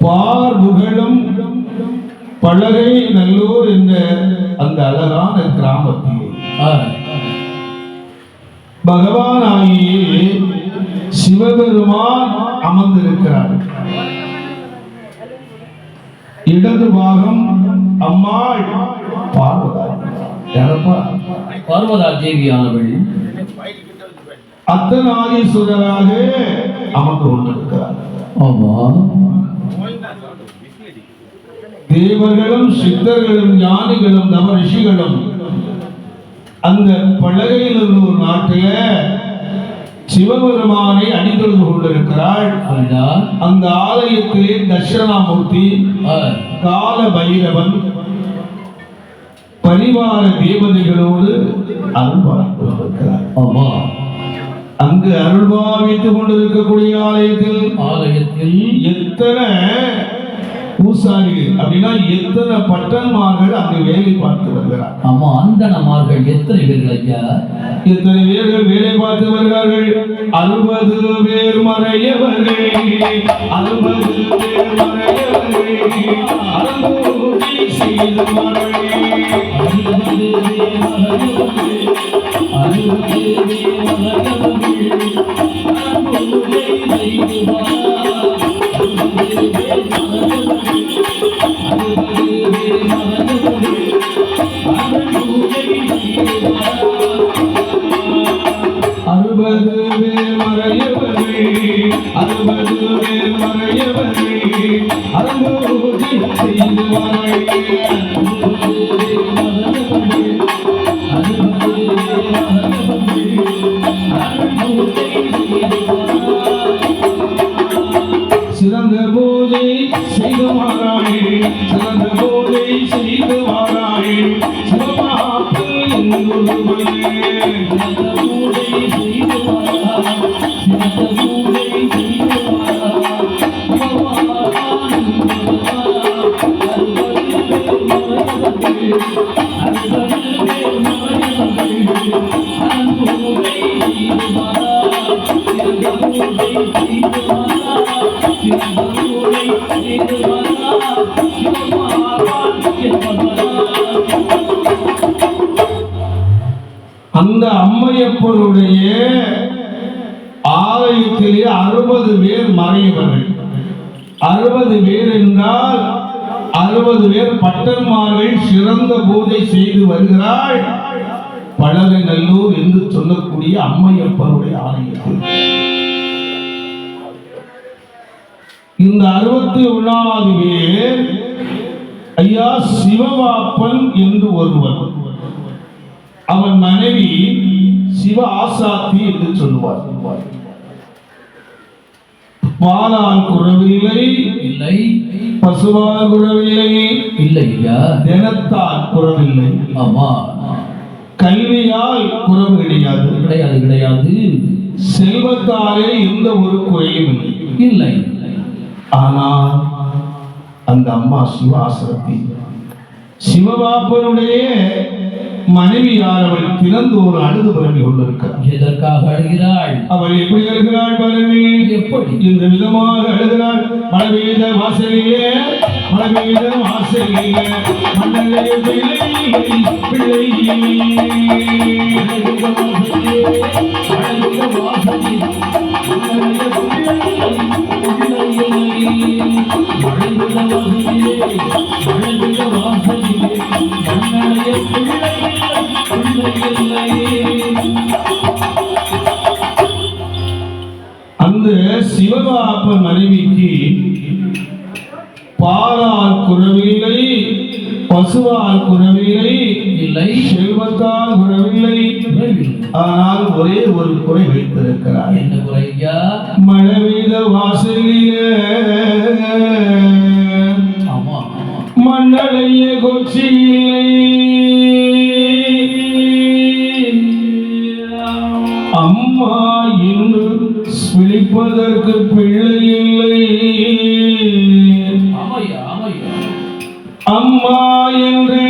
பார்புகழும் பலகை நல்லூர் என்ற அந்த அழகான கிராமத்தில் பகவானாகியே சிவபெருமான் அமர்ந்திருக்கிறார். இடது பாகம் அம்மாள் பார்வதா. யாரப்பா? பார்வதா தேவியானவள் அர்த்தநாரீஸ்வரராக அமர்ந்து கொண்டிருக்கிறார். ஆமா, தேவர்களும் சித்தர்களும் ஞானிகளும் நவ ரிஷிகளும் அந்த பலகையில் ஒரு நாட்டில சிவபெருமானை அணிந்தொழுது கொண்டிருக்கிறாள். அந்த ஆலயத்திலே தட்சிணாமூர்த்தி, கால பைரவன், பரிவார தேவதைகளோடு அருள்பாவித்துக் கொண்டிருக்கிறார். ஆமா, அங்கு அருள்பாவித்துக் கொண்டிருக்கக்கூடிய ஆலயத்தில் எத்தனை பூசாரிகள் அப்படின்னா எத்தனை பட்டன்மார்கள் அங்கு வேலை பார்த்து வருகிறார். ஆமா, அந்தனமார்கள் எத்தனை பேர்கள் ஐயா? எத்தனை பேர்கள் வேலை பார்த்து வருகிறார்கள்? 60 பேர் மறையவர்கள், 60 பேர் மறையவர்கள், அருள்மூர்த்தி செய்து மறையே, 60 பேர் மறையவர்கள், 60 பேர் மறையவர்கள், அருள்மூர்த்தி செய்து சிறந்த போதை செய்து மாறாயே, சிறந்த போதை செய்து மாறாயே, சிவமாப்பு எங்குருவனே, சிறந்த போதை செய்து மாறா, சிறந்த போதை செய்து மாறா, அந்த அம்மையப்பனுடைய ஆலயத்திலே 60 பேர் மறையவர்கள். 60 பேர் என்றால் 60 பேர் பட்டன்மார்கள் சிறந்த பூஜை செய்து வருகிறாள். பழக நல்லூர் என்று சொல்லக்கூடிய அம்மையப்பனுடைய ஆலயத்தில் இந்த 61வது பேர் ஐயா சிவவாப்பன் என்று ஒருவர், அவன் மனைவி சிவ ஆசாத்தி என்று சொல்லுவார். பாலால் குறவில்லை, இல்லை பசுவால் குறவில்லை, இல்லை தினத்தால் குறவில்லை. ஆமா, கல்வியால் குறவு கிடையாது, கிடையாது கிடையாது. செல்வத்தாலே எந்த ஒரு குறையும் இல்லை. ஆனால் அந்த அம்மா சிவ ஆசாத்தி சிவபாப்பனுடைய மனைவியார் அவள் திறந்தோடு அழுது புலம்பிக் கொண்டிருக்கிறாள். எதற்காக அழுகிறாள்? அவள் எப்படி அழுகிறாள் பாருங்க, எப்படி இந்த விதமாக அழுகிறாள். மழை வாசலிலே, மழை வாசலிலே, மன்னலே பிள்ளை பிள்ளை, அந்த சிவபாப்பன் மனைவிக்கு பாலால் குறவில்லை, பசுவால் குறவில்லை, இல்லை செல்வத்தால் குறவில்லை. ஆனால் ஒரே ஒரு குறை வைத்திருக்கிறார். என்ன குறையா? மழை வாசலில மண்ணடைய கொச்சியில்லை, அம்மா என்று விழிப்பதற்கு பிள்ளை இல்லை, அம்மா என்று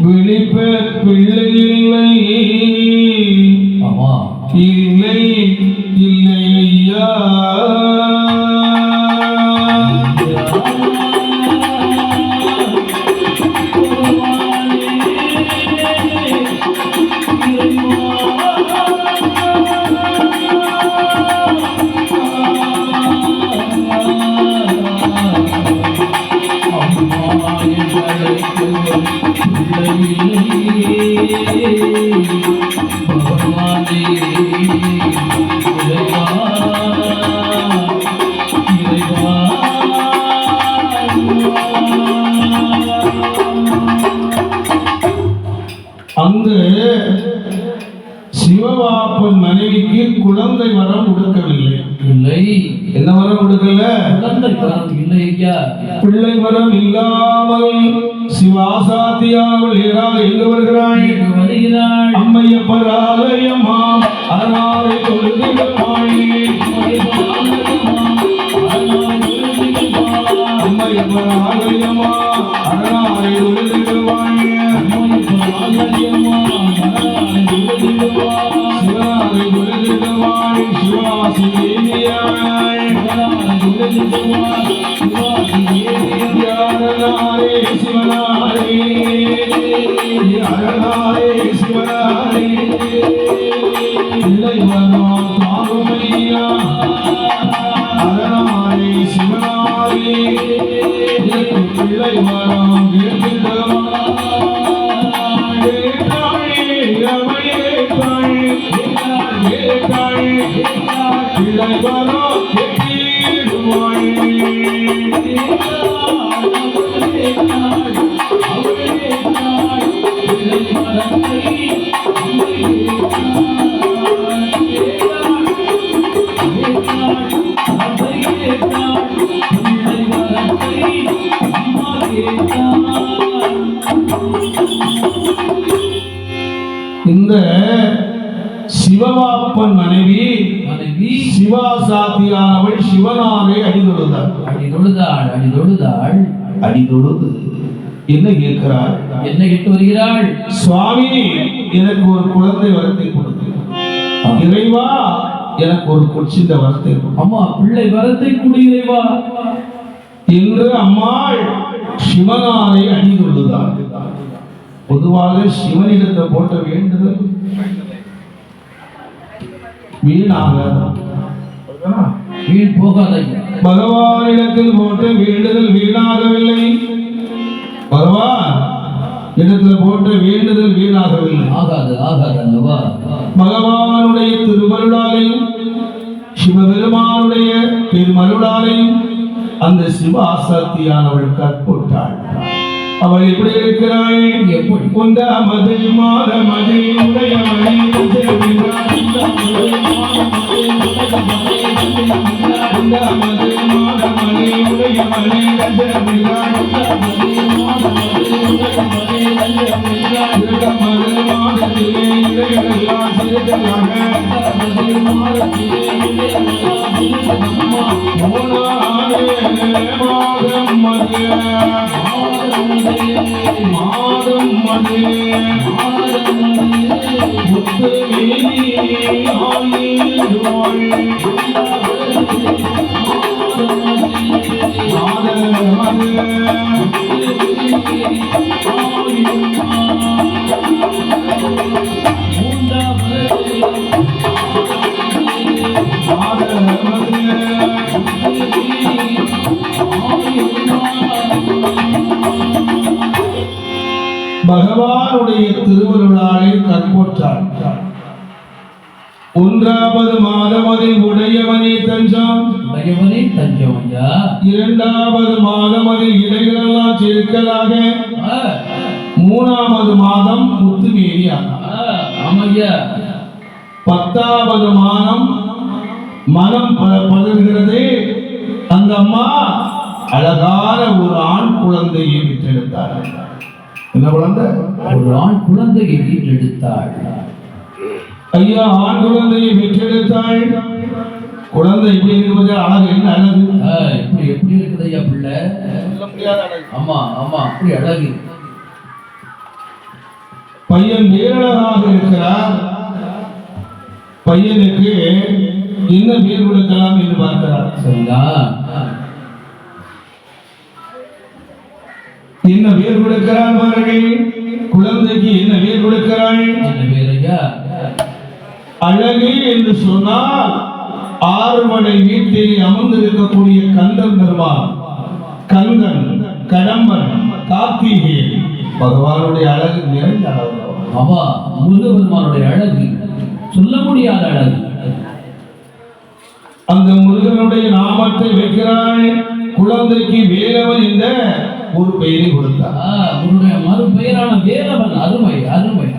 விழிப்ப பிள்ளை இல்லை. இல்லை இல்லை ஐயா அங்கு சிவபாப்பன் மனைவிக்கு குழந்தை வரம் கொடுக்கவில்லை. இல்லை. என்ன வரம் கொடுக்கல? குழந்தை வரம் இல்லை ஐயா. பிள்ளை வரம் இல்லாமல் சிவாசாத்தியாவில் எங்கு வருகிறாள்? அம்மையப்பர் ஆலயமா அரணாரை தொழுதிடுவாள். அம்மையப்பர் ஆலயமா அரணாரை தொழுதிடுவாள். சிவனாரை தொழுதிடுவாள். சிவாசி தேவியாள். அரணாரே சிவனாரே அரணாரே சிவனாரே பிள்ளை வரம் தாருமையா அரணாரே சிவனாரே பிள்ளை வரம் பிள்ளை வரம் இந்த சிவபாப்பன் மனைவி சிவாசாத்தியானவள் சிவனாரை அடிதொழுதாள். அடிதொழுது என்ன கேட்கிறாள்? என்ன கேட்டு வருகிறாள்? சுவாமி, எனக்கு ஒரு குழந்தை வரத்தை கொடுத்து. இறைவா, எனக்கு ஒரு கொச்சிந்த வரத்தை கொடு. அம்மா, பிள்ளை வரத்தை கொடு இறைவா என்று அம்மாள் சிவனாரை அடிதொழுதாள். பொதுவாக சிவனிடத்தை போட்ட வேண்டுதல் வீண் போகாத. பகவானிடத்தில் போட்ட வேண்டுதல் வீணாகவில்லை. பகவான் இடத்துல போட்ட வேண்டுதல் வீணாகவில்லை. பகவானுடைய திருமருளாலையும் சிவபெருமானுடைய திருமருளாலையும் அந்த சிவாசக்தியானவள் கற்புற்றாள். அவள் எப்படி இருக்கிறாள்? எப்படி? மது மாத மது உடையவளை மாதம் மது முத்து பகவானுடைய திருவருளாலே கற்போற்றாள். 1வது மாதம் அதில் உடையவனே தஞ்சம். 2வது மாதம் அதில் இடைகளெல்லாம் சேர்க்கலாக. 3வது மாதம் முத்துமேரியாக. 10வது மாதம் மனம் பதறுகிறது. அந்த அம்மா அழகான ஒரு ஆண் குழந்தையை பெற்றெடுத்தார். என்ன குழந்தை? ஒரு ஆண் குழந்தையை பெற்றெடுத்தாள். ஐயா, ஆண் குழந்தையை பெற்றெடுத்தாள். குழந்தை எப்படி இருப்பது? அழகு என்ன அழகு! எப்படி இருக்குது ஐயா பிள்ளை? ஆமா ஆமா, அப்படி அழகு. பையன் பேரழகாக இருக்கிறார். பையனுக்கு என்ன பேர் கொடுக்கலாம் என்று பார்க்கிறார். சரிதா? என்ன பேர் கொடுக்கிறான் பாருங்கள். குழந்தைக்கு என்ன பேர் கொடுக்கிறாள்? என்ன பேர் ஐயா? அழகு என்று சொன்னால் ஆறுபடை வீட்டில் அமர்ந்திருக்கக்கூடிய கந்தன் பெருமான், கந்தன், கடம்பன், கார்த்திகை பகவானுடைய அழகு நிறைந்த அழகு. அவா முருகபெருமானுடைய அழகு சொல்ல முடியாத அழகு. அந்த முருகனுடைய நாமத்தை வைக்கிறாள். குழந்தைக்கு வேலவன் என்ற ஒரு பெயரை கொடுத்தார். உன்னுடைய மறு பெயரான வேலவன். அருமை அருமை.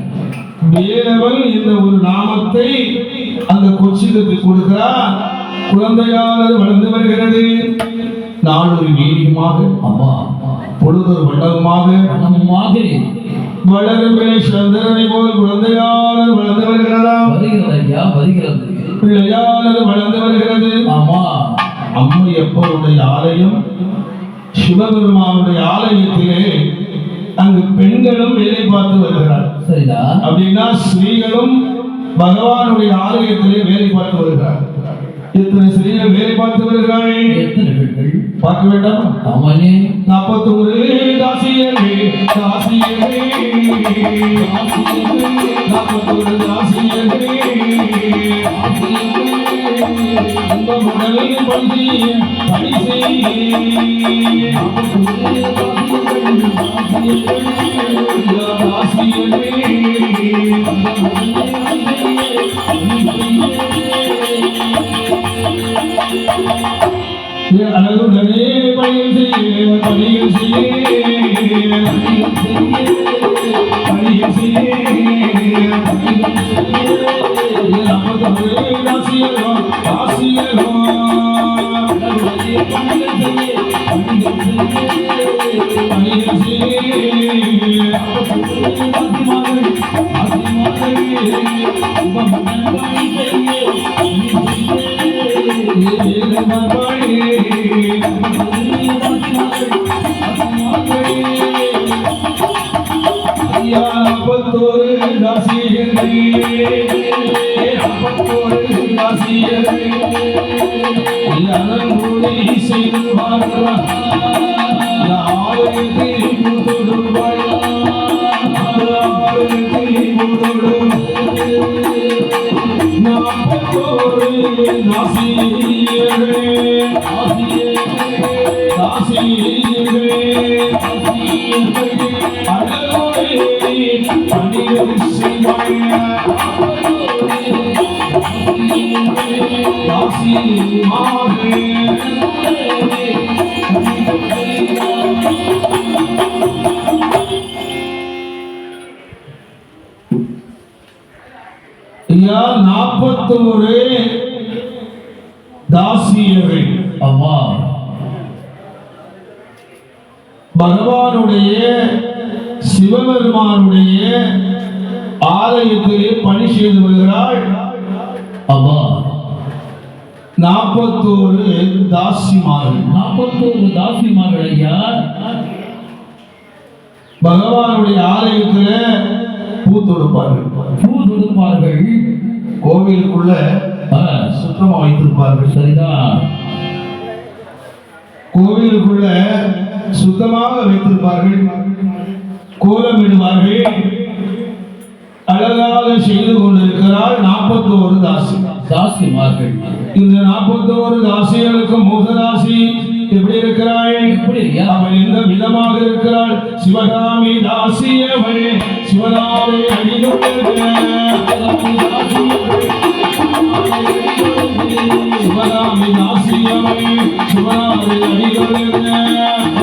வேலவன் என்ற ஒரு நாமத்தை அந்த கொச்சிக்கு கொடுக்கிறார். குழந்தையானது வளர்ந்து வருகிறது. நாளொரு வீரியமாக, அம்மா பொழுதொரு மண்டலமாக, வளரும் சந்திரனை போல் குழந்தையானது வளர்ந்து வருகிறதா? வருகிறது ஐயா, வருகிறது. பிள்ளையானது வளர்ந்து வருகிறது. ஆமா. அம்மையப்பருடைய ஆலயம், சிவபெருமானுடைய ஆலயத்திலே அங்கு பெண்களும் வேலை பார்த்து வருகிறார். சரிதா? அப்படின்னா ஸ்ரீகளும் பகவானுடைய ஆலயத்திலே வேலை பார்த்து வருகிறார். எத்தனை ஸ்ரீகள் வேலை பார்த்து வருகிறார்கள்? எத்தனை பெண்கள் பார்க்க வேண்டாம்? ஆமானே. 41 தாசியர்கள், தாசியர்கள், 41 தாசியர்கள், இந்த முதலில் பணி அழகுடனே பணிகள் செய்ய, பணிகள் செய்ய, பணிகள் செய்ய, ஐயா 41 தாசியர்கள். அம்மா பகவானுடைய சிவபெருமானுடைய ஆலயத்திலே பணி செய்து வருகிறாள். அம்மா 41 தாசிமார்கள். 41 தாசிமார்கள் ஐயா பகவானுடைய ஆலயத்திலே பூ தொடுப்பார்கள். பூ தொடுப்பார்கள். கோவிலுக்குள்ள சுத்தமா வைத்திருப்பார்கள். சரிதான்? கோவிலுக்குள்ள சுத்தமாக வைத்திருப்பார்கள். கோலமிடுவார்கள். அழகாக செய்து கொண்டிருக்கிறாள் 41 தாசிமார்கள். இந்த 41 தாசிகளுக்கு மூகதாசி எப்படி இருக்கிறாள்? எப்படி அவள் எந்த விதமாக இருக்கிறாள்? சிவகாமி தாசியவள் சிவனாவை அணிந்துள்ளாள். சிவகாமி தாசியவள் சிவனாவை அணிந்துள்ளாள்.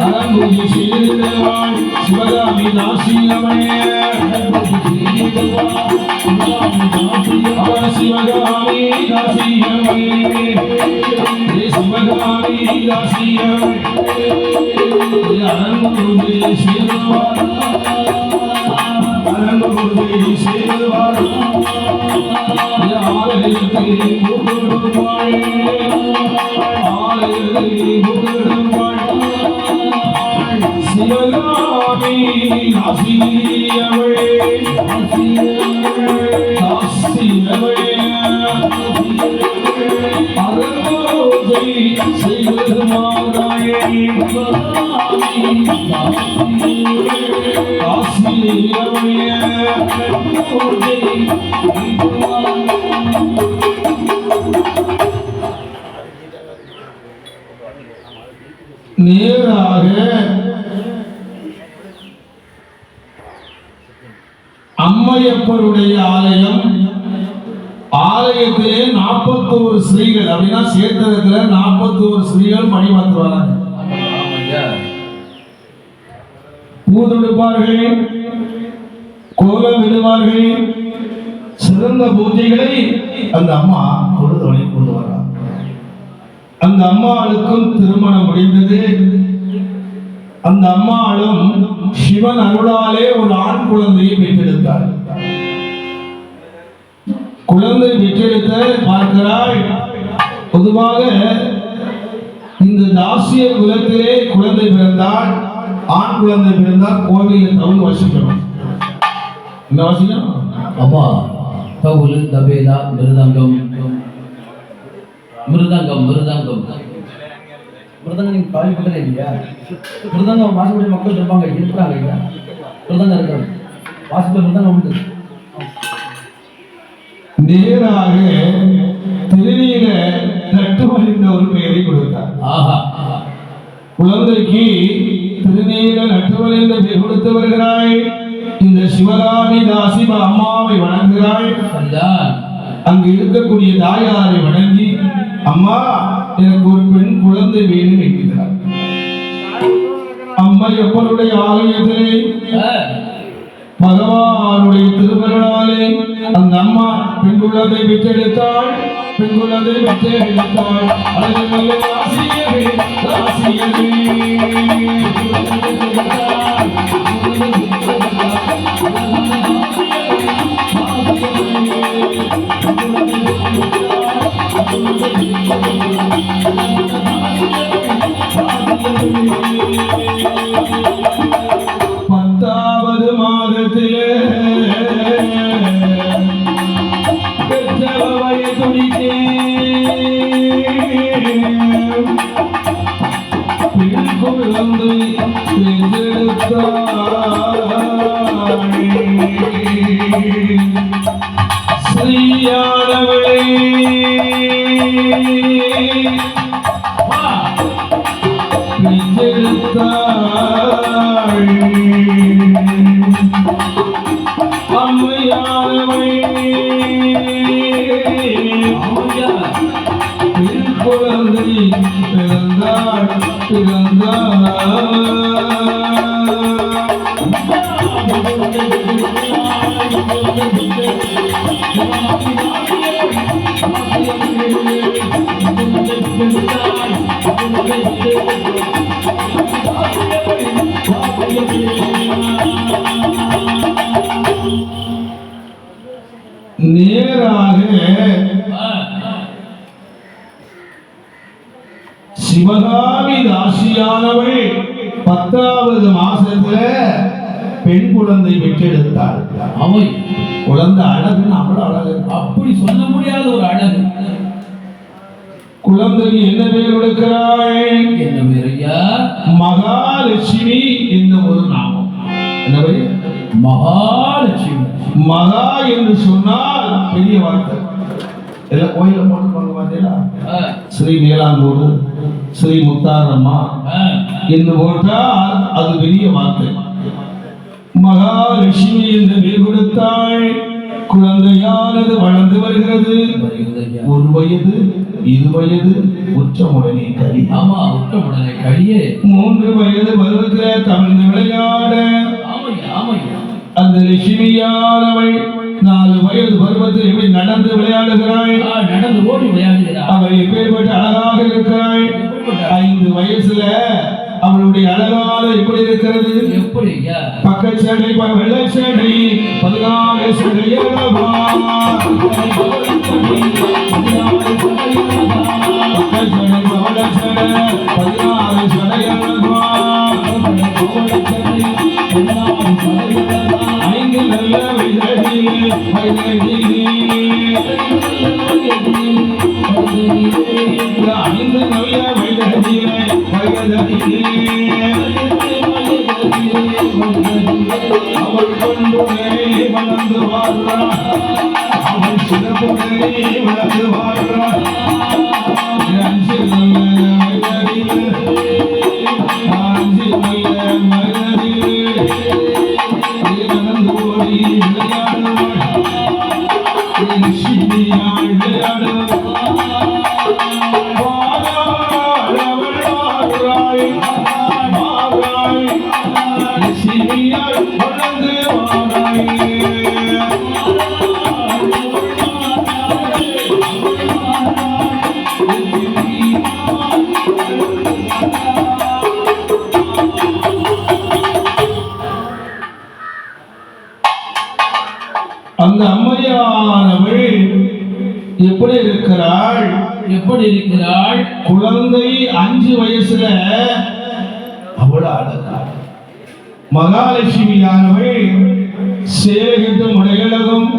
அரங்குதி செய்திருக்கிறாள் சிவகாமி தாசியவள். அவள் சிவகாமி தாசியவள், சிவகாமி தாசியவள். அரங்குதி செய்திருவாள், அரங்குதி செய்திருவாள். ஆலயத்தை முகடுவாள், ஆலயத்தை முகடுவாள். சிவகாமி ஆசிரியவளே ஆசிரியவளே அருளோஜை செய்வது மாதாயே ஆசிரியவளே நேராக அம்மையப்பருடைய ஆலயம். ஆலயத்திலே 41 ஸ்ரீகள் அப்படின்னா சேர்த்ததுல 41 ஸ்ரீகள் பணிமாற்று வராங்க. பூதொடுப்பார்கள், கோலம் விடுவார்கள், சிறந்த பூஜைகளை அந்த அம்மா தொழுதொழி கொண்டு வர்றார். அந்த அம்மாளுக்கும் திருமணம் முடிந்தது. அந்த அம்மாளும் சிவன் அருளாலே ஒரு ஆண் குழந்தையை பெற்றெடுத்தார். குழந்தை பெற்றெடுத்த பார்க்கிறாள். பொதுவாக இந்த தாசியர் குலத்திலே குழந்தை பிறந்தால், ஆண் குழந்தை பிறந்தால் கோவிலில் தவுல் வாசிக்கணும். என்ன வாசிக்கணும்? அம்மா தவுல், தபேலா, மிருதங்கம். மிருதங்கம் நீங்க கேள்விப்பட்டதே இல்லையா? மிருதங்கம் வாசிக்கூடிய மக்கள் இருப்பாங்க, இருக்கிறாங்க இல்லையா? மிருதங்கம் இருக்காது, வாசிப்ப மிருதங்கம் உண்டு. நேராக திருநீல நட்டுவழிந்த ஒரு பெயரை கொடுத்தார். ஆஹா, குழந்தைக்கு திருநீல நட்டுவழிந்த பெயர் கொடுத்து வருகிறாய். இந்த சிவகாமி தாசி அம்மாவை வணங்குகிறாய். அங்கு இருக்கக்கூடிய தாயாரை வணங்கி, அம்மா எனக்கு ஒரு பெண் குழந்தை வேணும் என்கிறார். அம்மையப்பனுடைய ஆலயத்திலே பகவானுடைய திருமருளாலே அந்த அம்மா பெண் குழந்தை பெற்றெடுத்தாள். பெண் குழந்தை பெற்றெடுத்தாள். பத்தாவது மாதத்திலே பெற்றவரை துடித்தே பெண் குழந்தை ஸ்ரீயானவளே குழந்தை பிறந்தாள் நேராக சிவகாமி தாசியானவள் 10வது மாசத்துல பெண் குழந்தை பெற்றெடுத்தாள். அவை குழந்தை அழகுன்னு அவ்வளவு அழகு, அப்படி சொல்ல முடியாத ஒரு அழகு. குழந்தைக்கு என்ன பெயர் கொடுக்கிறாள்? என்ன பேர் ஐயா? மகாலட்சுமி என்ற ஒரு நாமம். என்ன பெயர்? மகாலட்சுமி. மகா என்று சொன்னால் பெரிய வார்த்தை. எல்லாம் கோயில போட்டு பார்த்தீங்களா? ஸ்ரீ மேலாங்கூர், ஸ்ரீ முத்தாரம்மா என்று போட்டால் அது பெரிய வார்த்தை. மகாலட்சுமி என்று பெயர் கொடுத்தாள். குழந்தையானது வளர்ந்து வருகிறது. 1 வயது, 2 வயது, உச்சமுடனே கலி. ஆமா, உச்சமுடனே கலியே. 3 வயது பருவத்தில் தமிழ் விளையாட அந்த லட்சுமியானவள் 4 வயது பருவத்தில் எப்படி நடந்து விளையாடுகிறாள்? நடந்து ஓடி விளையாடுகிறாள். அவள் எப்பேற்பட்ட அழகாக இருக்கிறாள். 5 வயசுல அவளுடைய அழகான எப்படி இருக்கிறது? எப்படி? பக்கச்சடை வெள்ளச்சடை 14 சடையழகா. பக்கச்சடை வெள்ளச்சடை 14 சடையழகா. ஐந்து நல்ல வயதிலே அவள் கொண்டுடனே வளர்ந்து வாழ்றான் அவள் சிறப்புடனே வளர்ந்து வாழ்றான் அஞ்சு நல்ல மகதிலே நடந்து ஓடி விளையாடுவாள் லட்சுமியாய் விளையாடுவாள் லட்சுமியாய் வளர்ந்து அந்த அம்மையானவள் எப்படி இருக்கிறாள்? குழந்தை 5 வயசுல அவள் அழகா மகாலட்சுமியானவள் சேகட்டும் உடையழகும்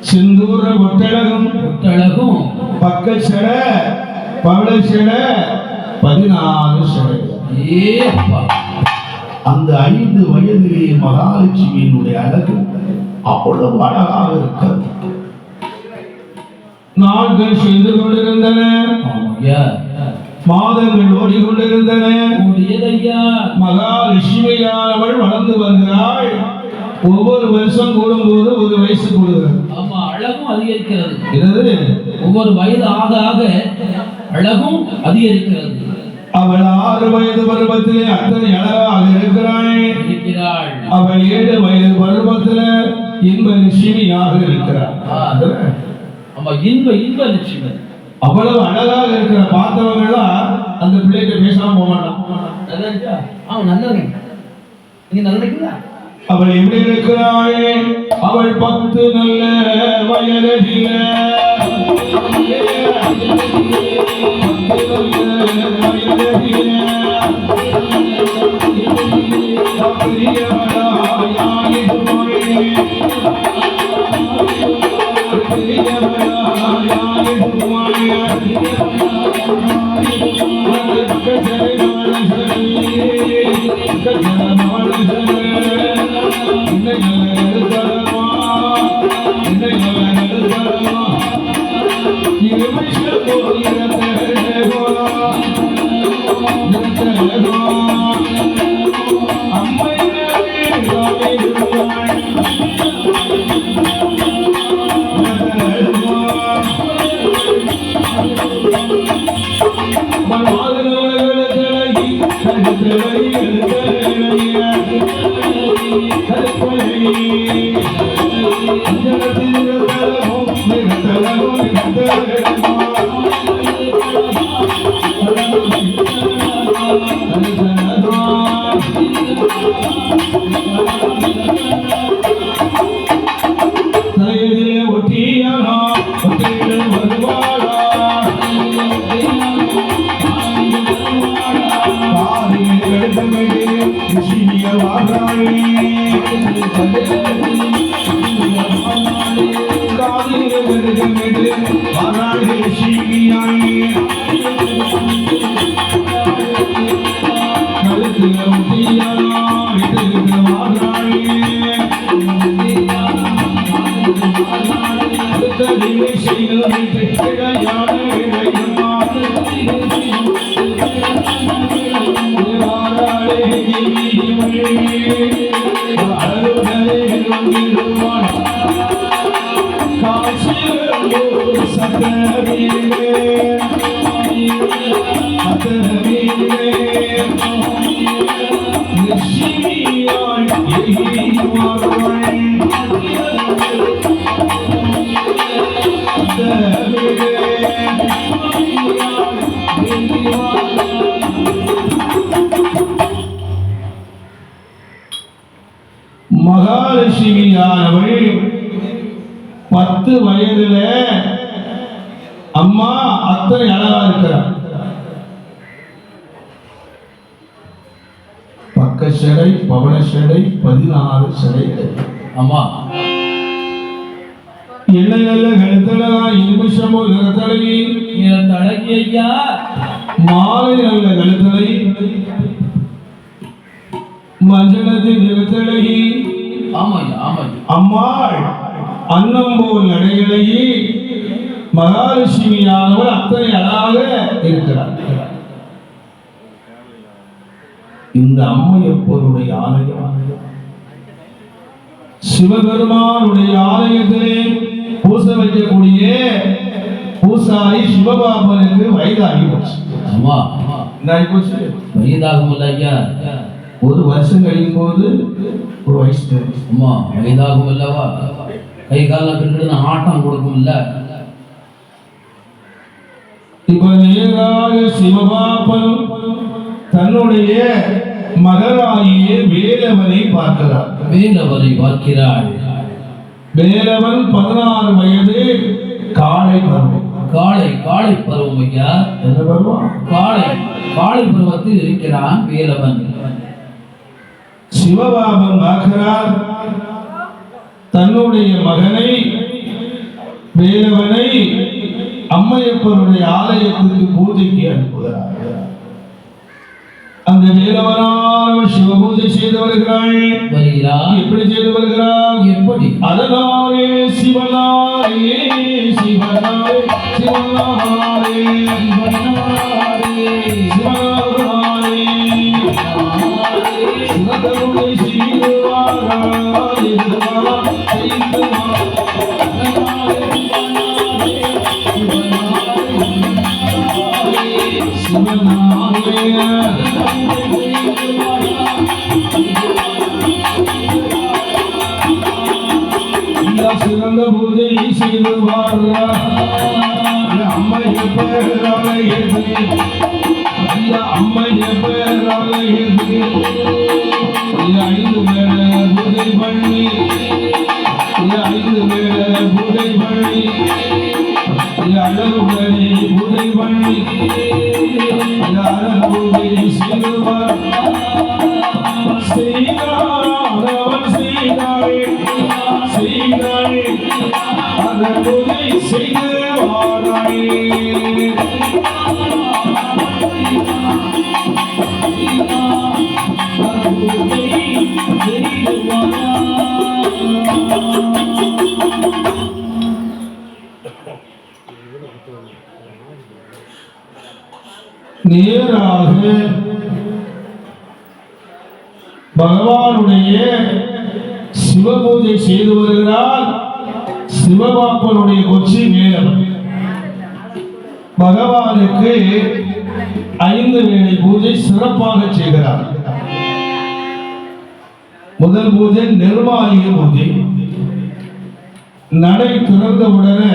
சிந்தூர ஒட்டழகும் பக்க செட பவள செட 14 செட. அந்த 5 வயதிலே மகாலட்சுமியினுடைய அழகு அவ்வளவு அழகாக இருக்கிறது. நாட்கள் சென்று கொண்டிருந்தன, மாதங்கள் ஓடிக்கொண்டிருந்தன. மகாலட்சுமியானவள் வளர்ந்து வருகிறாள். ஒவ்வொரு வருஷம் கூடும்போது ஒரு வயசு கூடுகிறது. அழகும் அதிகரிக்கிறது. என்னது? ஒவ்வொரு வயது ஆக ஆக அழகும் அதிகரிக்கிறது. அவள் 6 வயது பருவத்திலே அத்தனை அழகாக இருக்கிறாள். அவள் 7 வயது பருவத்தில் இன்ப லட்சுமியாக இருக்கிறாள். இன்ப லட்சுமி அவ்வளவு அழகாக இருக்கிற பார்த்தவங்களா அந்த பிள்ளைகிட்ட பேசாம போக மாட்டான். அவள் எப்படி இருக்கிறாள்? அவள் 10 நல்ல வயதில மகாலட்சுமியானவள் 10 வயதுல அம்மா அத்தனை அழகா இருக்கிறார். பக்க செடை பவள செடை 14 செடைகள். அம்மா எண்ணெய் நல்ல கழுத்தழகா நிமிஷமோ நிறத்தழகி நிறத்தழகி ஐயா. மாலை நல்ல கழுத்தழகி மஞ்சளத்தின் நிறத்தழகி. ஆமாய்யா ஆமாய்யா. அம்மாள் அன்னம் போல் நடையழகி மகாலட்சுமியானவர் அத்தனை அழகாக இருக்கிறார். இந்த அம்மையப்பருடைய ஆலயம் சிவபெருமானுடைய ஆலயத்திலே பூசை வைக்கக்கூடிய பூசாரி சிவபாபனுக்கு வயதாகி போச்சு. ஆமா போச்சு வயதாகும் ஐயா. ஒரு வருஷம் கழியும் போது ஒரு வயசு. அம்மா வயதாகும் அல்லவா, கை காலம் கட்டுன்னு ஆட்டம் கொடுக்கும் இல்ல. இப்ப நேராக சிவபாபன் தன்னுடைய மகனாகிய வேலவனை பார்க்கிறார். வேலவனை பார்க்கிறாள். வேலவன் 16 வயது, காளை பருவம். காளை பருவம் ஐயா. என்ன பருவம்? காளை பருவத்தில் இருக்கிறான் வேலவன். சிவபாபன் பார்க்கிறார் தன்னுடைய மகனை வேலவனை அம்மையப்பருடைய ஆலயத்துக்கு பூஜைக்கு அனுப்புகிறார். அந்த வேலவனானவர் சிவ பூஜை செய்து வருகிறாள். எப்படி செய்து வருகிறார்? எப்படி? அதனாலே சிவனாரே சிவனாரே சிவனாரே சிவனாரே சிவனாரே சிவகருணை செய்வாராய் சிறந்த பூஜை செய்து அம்மைய பேராலை அம்மைய பேராலை 5 மேல பூஜை பண்ணி 5 மேல பூஜை பண்ணி அழகு மேலே பூஜை பண்ணி பூஜை செய்வார். செய்தார் செய்தாய் அந்த பூஜை செய்து வாராய். நேராக பகவானுடைய சிவபூஜை செய்து வருகிறார். சிவபாப்பனுடைய கொச்சி வேலவன் பகவானுக்கு 5 வேளை பூஜை சிறப்பாக செய்கிறார். முதல் பூஜை நிர்மாலிய பூஜை. நடை திறந்தவுடனே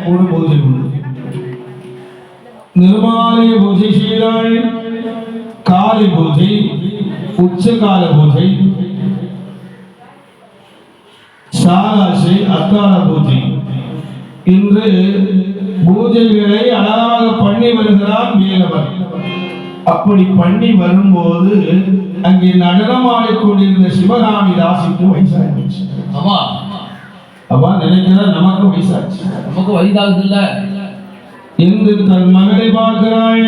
ஒரு பூஜை உண்டு. நிர்மாலய பூஜை செய்தாள். காலை பூஜை, உச்சகால பூஜை, சாலாசை, அத்தாள பூஜை. இன்று பூஜைகளை அழகாக பண்ணி வருகிறான் வேலவன். அப்படி பண்ணி வரும்போது அங்கே நடனமாடிக்கொண்டிருந்த சிவகாமி தாசிக்கு வயசாகிடுச்சு. அப்பா நினைக்கிறார் நமக்கு வயசாச்சு, நமக்கு வயதாகுது இல்ல என்று தன் மகளை பார்க்கிறாள்.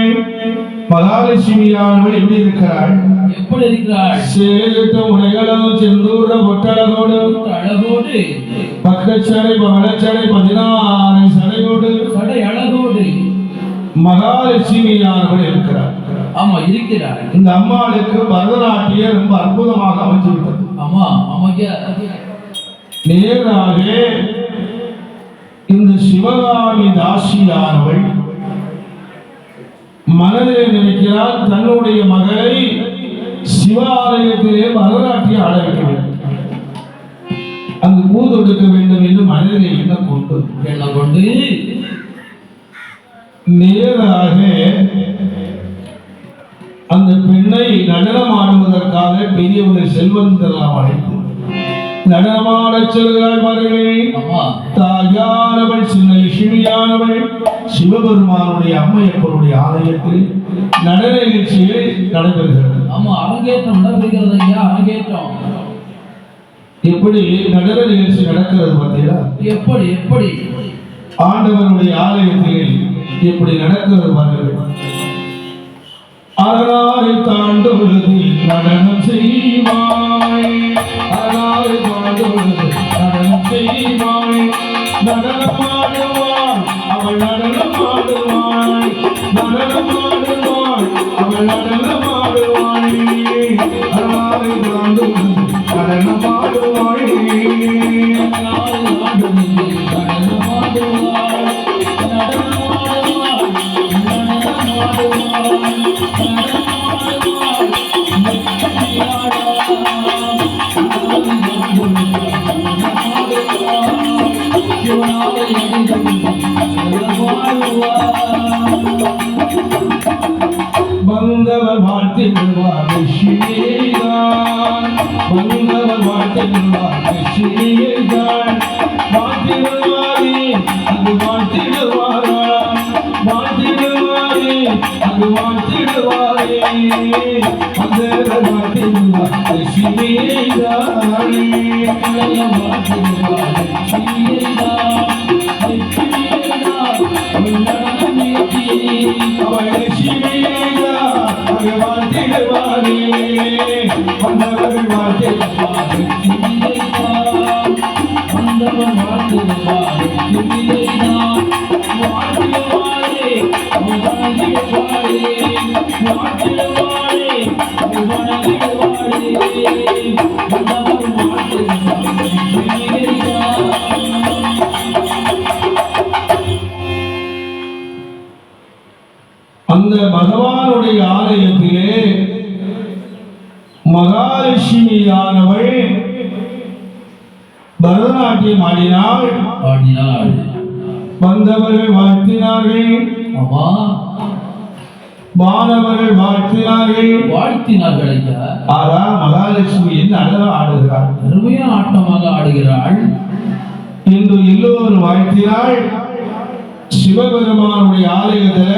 மகாலட்சுமியானவள் எப்படி இருக்கிறாள்? எப்படி இருக்கிறாள்? சேலிட்ட உடைகளும் செந்தூர பொட்டழகோடு அழகோடு பக்கச்சடை பகலச்சடை 16 சடையோடு சடை அழகோடு மகாலட்சுமியானவள் இருக்கிறார். ஆமா இருக்கிறார். இந்த அம்மாளுக்கு பரதநாட்டியம் ரொம்ப அற்புதமாக அமைந்துவிட்டது. ஆமா ஆமாங்க. நேராக இந்த சிவகாமி தாசியானவள் மனதிலே நினைக்கிறார் தன்னுடைய மகளை சிவாலயத்திலே பரதநாட்டியம் ஆட வைக்க வேண்டும், அங்கு பூதொடுக்க வேண்டும் என்று மனதிலே எண்ணம் கொண்டு நேராக அந்த பெண்ணை நடனம் ஆடுவதற்காக பெரியவர்கள் செல்வந்தெல்லாம் அழைத்து நடனமாடச் செல்கிறாள். தாயானவள் சின்ன லட்சுமியானவள் சிவபெருமானுடைய அம்மையப்பனுடைய ஆலயத்தில் நடன நிகழ்ச்சிகள் நடைபெறுகிறது. ஆமா அரங்கேற்றம் நடைபெறுகிறது ஐயா. அரங்கேற்றம் எப்படி நடன நிகழ்ச்சி நடக்கிறது பார்த்தீங்களா? எப்படி எப்படி ஆண்டவருடைய ஆலயத்தில் எப்படி நடக்கிறது பாருங்கள். அரணாரை தாண்டொழுது நடனம் செய்வாய், அரணாரை தாண்டொழுது நடனம் செய்வாய், நடனமாடுவாய் அவள் நடனமாடுவாய், நடனமாடுவாய் அவள் நடனமாடுவாய், அரணாரை தாண்டொழுது நடனமாடுவாய், வந்தவர் வாழ்த்திடுவார் வெற்றியைதான், வந்தவர் வாழ்த்திடுவார் வெற்றியைதான், வாழ்த்திடுவாரே அது வாழ்த்திடுவாரா, வாழ்த்திடுவாரே அது வாழ்த்திடுவாரே, வந்தவர் வாழ்த்திடுவார் வெற்றியைதான், வாழ்த்திடுவார் வெற்றியைதான், அவள் லட்சுமியைதான் அவள் வாழ்த்திடுவாரே, வந்தவர்கள் வாழ்த்திடுவார் வெற்றியைதான், வந்தவன் வாழ்த்திடுவார் வெற்றியைதான், வாழ்த்திடுவாரே அவள் வணங்கிடுவாரே, வாழ்த்திடுவாரே அவள் வணங்கிடுவாரே, வந்தவன் வாழ்த்திடுவார் வெற்றியைதான். அந்த பகவானுடைய ஆலயத்திலே மகாலட்சுமியானவள் பரதநாட்டியம் ஆடினாள், வந்தவர்கள் வாழ்த்தினார்கள், மாணவர்கள் வாழ்த்தினார்கள். ஆரா மகாலட்சுமி என்ன அழகா ஆடுகிறாள், அருமையான ஆட்டமாக ஆடுகிறாள் என்று எல்லோரும் வாழ்த்தினாள். சிவபெருமானுடைய ஆலயத்துல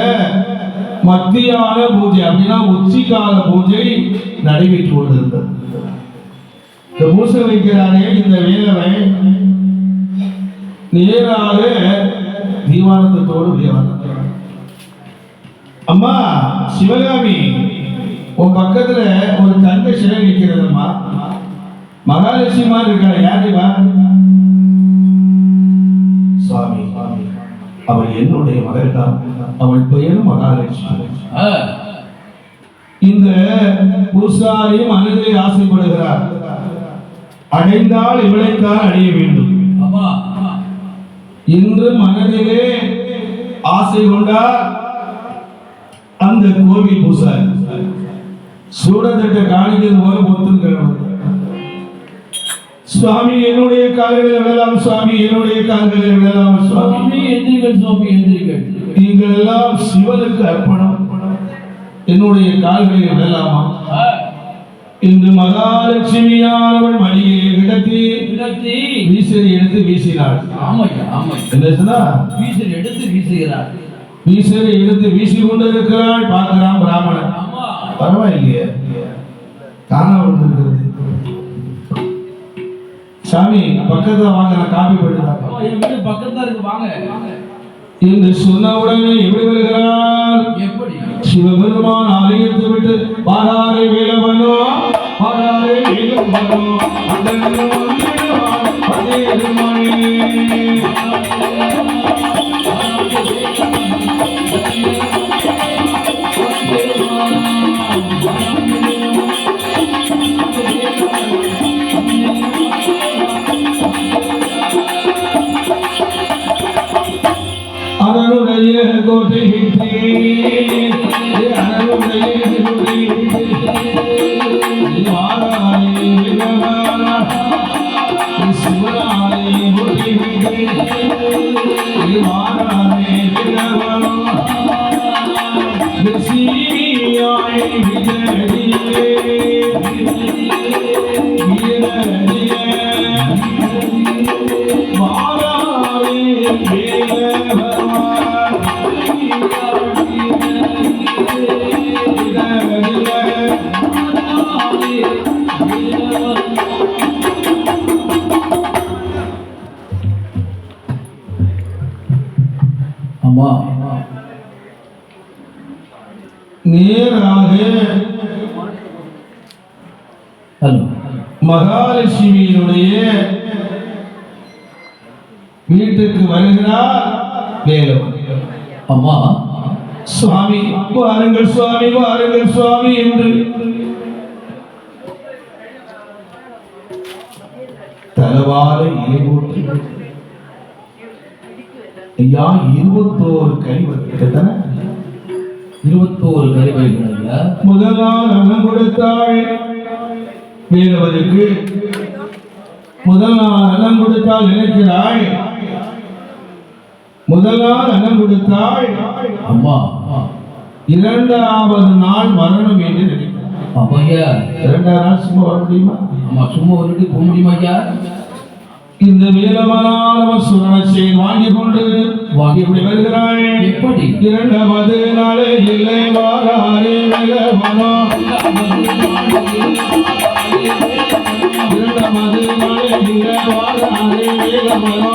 மத்தியான பூஜை அப்படின்னா உச்சிகால பூஜை நடைபெற்று கொண்டிருந்தது. இந்த பூசை வைக்கிறாரே இந்த வேலவை நேராக தீவானத்தோடு வெளியே. அம்மா சிவகாமி, உன் பக்கத்துல ஒரு தங்க சிலை நிற்கிறதம்மா, மகாலட்சுமா இருக்கா, யாருவா? சுவாமி, அவள் என்னுடைய மகள் தான், அவள் பெயரும் மகாலட்சுமி. இந்த பூசாரி மனதிலே ஆசைப்படுகிறார், அடைந்தால் இவளைத்தான் அடைய வேண்டும் என்று மனதிலே ஆசை கொண்டார். அந்த கோவில் பூசாரி சூடத்தட்ட காணிக்கிறது போல பொத்துங்கிறவர், சுவாமி என்னுடைய கால்களில் விழலாம், சுவாமி என்னுடைய கால்களில் விழலாம், சுவாமி எந்திரிகள், சுவாமி எந்திரிகள், நீங்கள் எல்லாம் சிவனுக்கு அர்ப்பணம், என்னுடைய கால்களில் விழலாமா என்று மகாலட்சுமியானவள் மடியை கிடத்தி வீசரை எடுத்து வீசினாள். என்ன சொன்னா? வீசரை எடுத்து வீசுகிறாள். வீசரை எடுத்து வீசி கொண்டிருக்கிறாள். பார்க்கிறான் பிராமணன், பரவாயில்லையே தானா விழுந்திருக்கிறது. சாமி பக்கத்துல வாங்க, நான் காப்பி போட்டுதான் பக்கத்துல இருக்கு வாங்க என்று சொன்ன உடனே எப்படி வருகிறார்? எப்படி? சிவபெருமான் ஆலயத்தை விட்டு பாராரை வேலவனோ, பாராரை வேலவனோ, அந்த அதனுடைய கோட்டை அம்மா நேராக ஹலோ மகாலட்சுமியினுடைய வீட்டுக்கு வருகிறார் வேலவன். அம்மா சுவாமி வாருங்கள் சுவாமி வாருங்கள் சுவாமி என்று தலவாரை இலை போட்டு ஐயா 21 கை வருகிறதன 21 கறிவைகள் முதல் நாள் அன்னம் கொடுத்தாள் வேலவருக்கு. முதல் நாள் அன்னம் கொடுத்தாள் நினைக்கிறாள். முதல் நாள் அன்னம் கொடுத்தாள். அம்மா இரண்டாவது நாள் வரணும் என்று நினைக்கிறாள். ஐயா இரண்டாவது நாள் சும்மா வர முடியுமா? அம்மா சும்மா வந்துட்டு போக முடியுமா ஐயா? இந்த வேலவனான சுரணத்தை வாங்கி கொண்டு இப்படி வருகிறாள். எப்படி? இரண்டாவது நாளே இல்லை வாராரே வேலவனா. இரண்டாவது நாளே இல்லை வாராரே வேலவனா.